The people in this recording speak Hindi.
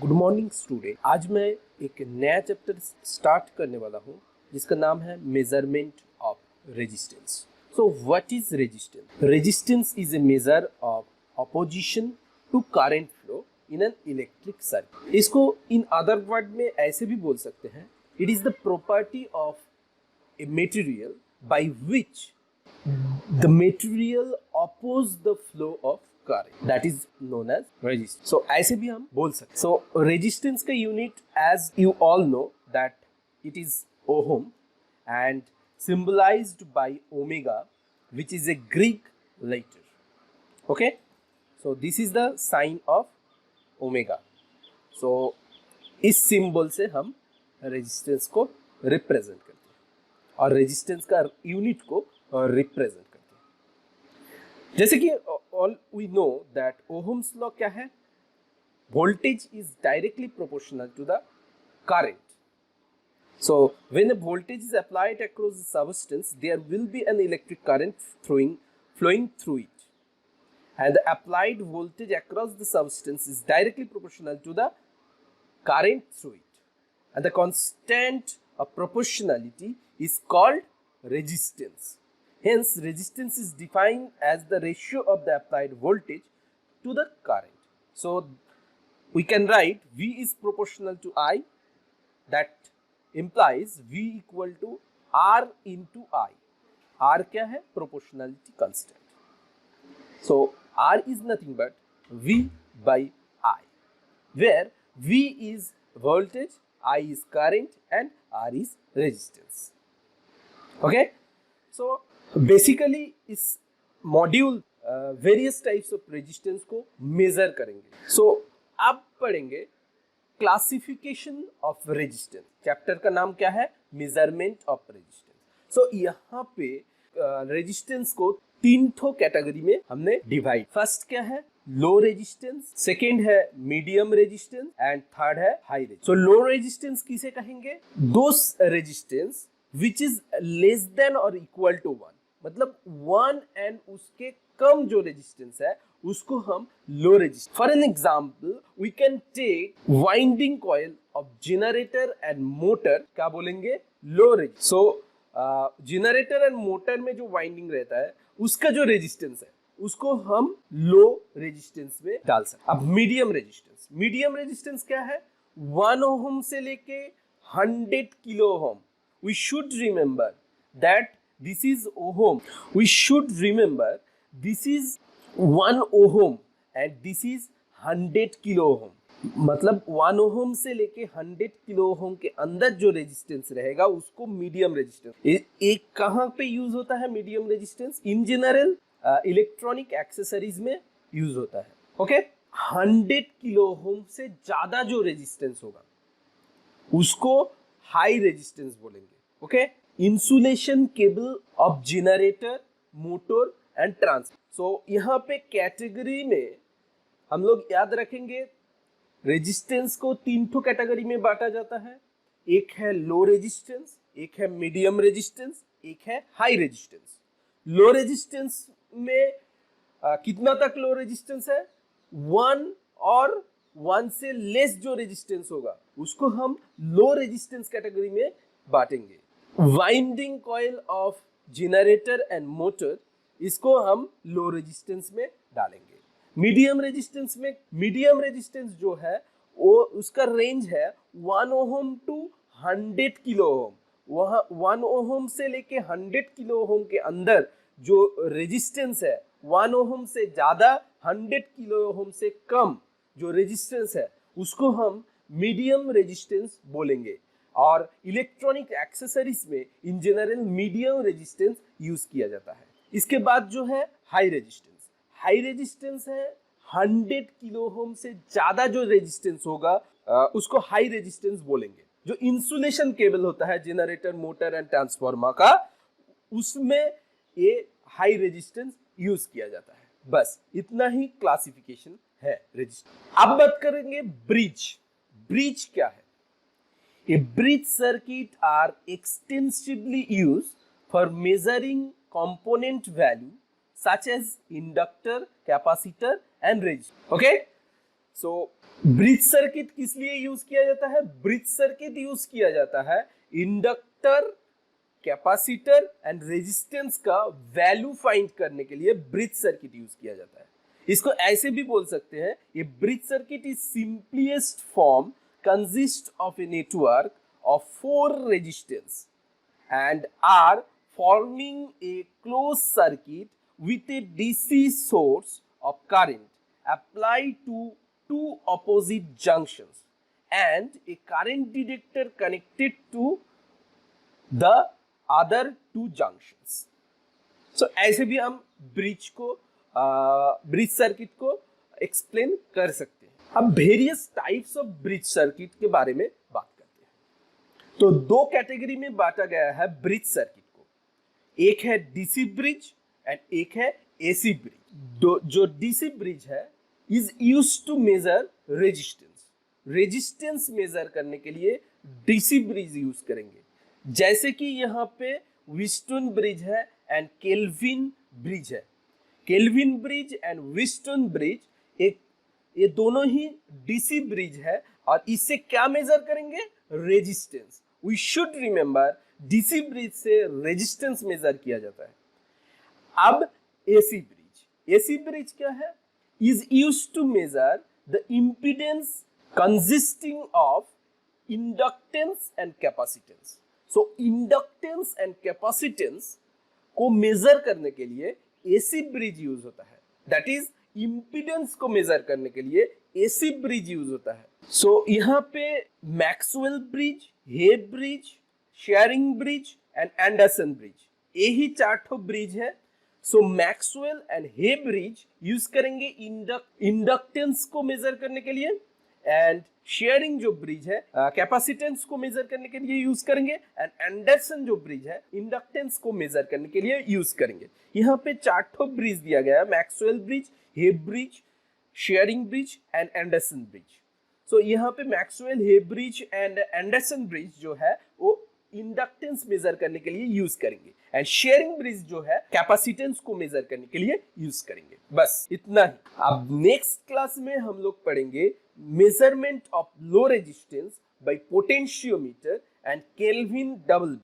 Good morning student. आज मैं एक नया चैप्टर स्टार्ट करने वाला हूँ जिसका नाम है measurement of resistance. So what is resistance? Resistance is a measure of opposition to current flow in an electric circuit. इसको इन अदर वर्ड में ऐसे भी बोल सकते हैं, it is the property of a material by which the material oppose the flow of current, that is known as resistance. So ऐसे भी हम बोल सकते हैं. So resistance का unit, as you all know, that it is ohm and symbolized by omega, which is a Greek letter. Okay, so this is the sign of omega. So इस सिंबल से हम रेजिस्टेंस को रिप्रेजेंट करते हैं और रेजिस्टेंस का यूनिट को रिप्रेजेंट करते हैं। जैसे कि all we know that Ohm's law क्या है? Voltage is directly proportional to the current. So when a voltage is applied across the substance, there will be an electric current flowing through it, and the applied voltage across the substance is directly proportional to the current through it, and the constant of proportionality is called resistance. Hence, resistance is defined as the ratio of the applied voltage to the current. So, we can write V is proportional to I. That implies V equal to R into I. R क्या है? Proportionality constant. So, R is nothing but V by I, where V is voltage, I is current, and R is resistance. Okay? So, basically इस module various types of resistance को मेजर करेंगे. सो अब पढ़ेंगे क्लासिफिकेशन ऑफ रेजिस्टेंस. चैप्टर का नाम क्या है? Measurement of resistance. सो यहाँ पे रेजिस्टेंस को तीन ठो कैटेगरी में हमने डिवाइड. फर्स्ट क्या है? लो रेजिस्टेंस, सेकेंड है मीडियम रेजिस्टेंस, एंड थर्ड है high resistance. So low resistance किसे कहेंगे? Those resistance which is less than और इक्वल टू वन, मतलब वन एंड उसके कम जो रेजिस्टेंस है उसको हम low resistance. For an example we can take winding coil of generator and motor. क्या बोलेंगे? Low resistance. So generator and motor में जो वाइंडिंग रहता है उसका जो रेजिस्टेंस है उसको हम लो रेजिस्टेंस में डाल सकते. अब मीडियम रेजिस्टेंस. मीडियम रेजिस्टेंस क्या है? 1 ओम से लेके 100 kilo ohm. We should remember that this is ohm. We should remember this is 1 ohm and this is 100 kilo ohm. मतलब 1 ओम से लेके 100 किलो ओम के अंदर जो रेजिस्टेंस रहेगा उसको मीडियम रेजिस्टेंस. एक कहाँ पे यूज होता है medium resistance? In general electronic accessories में यूज होता है. ओके, 100 किलो ओम से ज्यादा जो रेजिस्टेंस होगा उसको हाई रेजिस्टेंस बोलेंगे. Okay, insulation cable of generator, motor and transformer. So यहाँ पे कैटेगरी में हम लोग याद रखेंगे रेजिस्टेंस को तीन ठो कैटेगरी में बांटा जाता है. एक है लो रेजिस्टेंस, एक है मीडियम रेजिस्टेंस, एक है हाई रेजिस्टेंस. लो रेजिस्टेंस में कितना तक लो रेजिस्टेंस है? 1 और 1 से लेस जो रेजिस्टेंस होगा उसको हम लो रेजिस्टेंस कैटेगरी में बांटेंगे. Winding coil of generator and motor, इसको हम लो रेजिस्टेंस में डालेंगे. मीडियम रेजिस्टेंस में, मीडियम रेजिस्टेंस जो है वो उसका रेंज है 1 ओम टू 100 किलो ओम. वहाँ 1 ओम से लेके 100 किलो ओम के अंदर जो रेजिस्टेंस है, 1 ओम से ज्यादा 100 किलो ओम से कम जो रेजिस्टेंस है उसको हम मीडियम रेजिस्टेंस बोलेंगे. और इलेक्ट्रॉनिक एक्सेसरीज में in general medium resistance use किया जाता है. इसके बाद जो है हाई रेजिस्टेंस. हाई रेजिस्टेंस है 100 किलो ओम से ज्यादा जो रेजिस्टेंस होगा उसको हाई रेजिस्टेंस बोलेंगे. जो इंसुलेशन केबल होता है जनरेटर, मोटर एंड ट्रांसफार्मर का, उसमें ये हाई रेजिस्टेंस यूज किया जाता है. बस इतना ही क्लासिफिकेशन है रेजिस्टेंस. अब बात करेंगे ब्रिज. ब्रिज क्या है? A bridge circuit are extensively used for measuring component value such as inductor, capacitor and resistor. Okay? So bridge circuit किस लिए यूज किया जाता है? ब्रिज सर्किट यूज किया जाता है इंडक्टर, कैपेसिटर एंड रेजिस्टेंस का वैल्यू फाइंड करने के लिए ब्रिज सर्किट यूज किया जाता है। इसको ऐसे भी बोल सकते हैं, ये bridge circuit is simplest form consist of a network of 4 resistors and are forming a closed circuit with a DC source of current applied to 2 opposite junctions and a current detector connected to the other 2 junctions. So ऐसे भी हम ब्रिज सर्किट को एक्सप्लेन कर सकते हैं। अब various types of bridge circuit के बारे में बात करते हैं। तो 2 कैटेगरी में बांटा गया है ब्रिज सर्किट को, एक है डीसी ब्रिज एंड एक है एसी ब्रिज। जो डीसी ब्रिज है is used to measure resistance measure करने के लिए डीसी ब्रिज यूज करेंगे, जैसे कि यहाँ पे व्हीटस्टोन ब्रिज है एंड केल्विन ब्रिज है। Kelvin bridge and Wheatstone bridge ये दोनों ही डीसी ब्रिज है और इससे क्या मेजर करेंगे? Resistance. We should remember DC bridge से रेजिस्टेंस मेजर किया जाता है। अब एसी ब्रिज क्या है? Is used to measure the impedance consisting of inductance and capacitance. So inductance and capacitance को मेजर करने के लिए एसी ब्रिज यूज होता है, दैट इज इंपीडेंस को मेजर करने के लिए एसी ब्रिज यूज होता है। सो यहाँ पे Maxwell bridge, Hay bridge, Schering bridge and Anderson bridge, यही 4 ब्रिज है। So Maxwell and Hay bridge use करेंगे इंडक्टेंस को मेजर करने के लिए, एंड शेयरिंग जो ब्रिज है कैपेसिटेंस को मेजर करने के लिए यूज करेंगे, एंड एंडरसन जो ब्रिज है इंडक्टेंस को मेजर करने के लिए यूज करेंगे। यहाँ पे 4 ब्रिज दिया गया है, Maxwell bridge, Hay bridge, Schering bridge and Anderson bridge. So यहाँ पे Maxwell, Hay bridge and Anderson bridge जो है वो इंडक्टेंस मेजर करने के लिए यूज करेंगे, एंड शेयरिंग ब्रिज जो है कैपेसिटेंस को मेजर करने के लिए यूज करेंगे। बस इतना ही। अब नेक्स्ट क्लास में हम लोग पढ़ेंगे measurement of low resistance bye potentiometer and kelvin double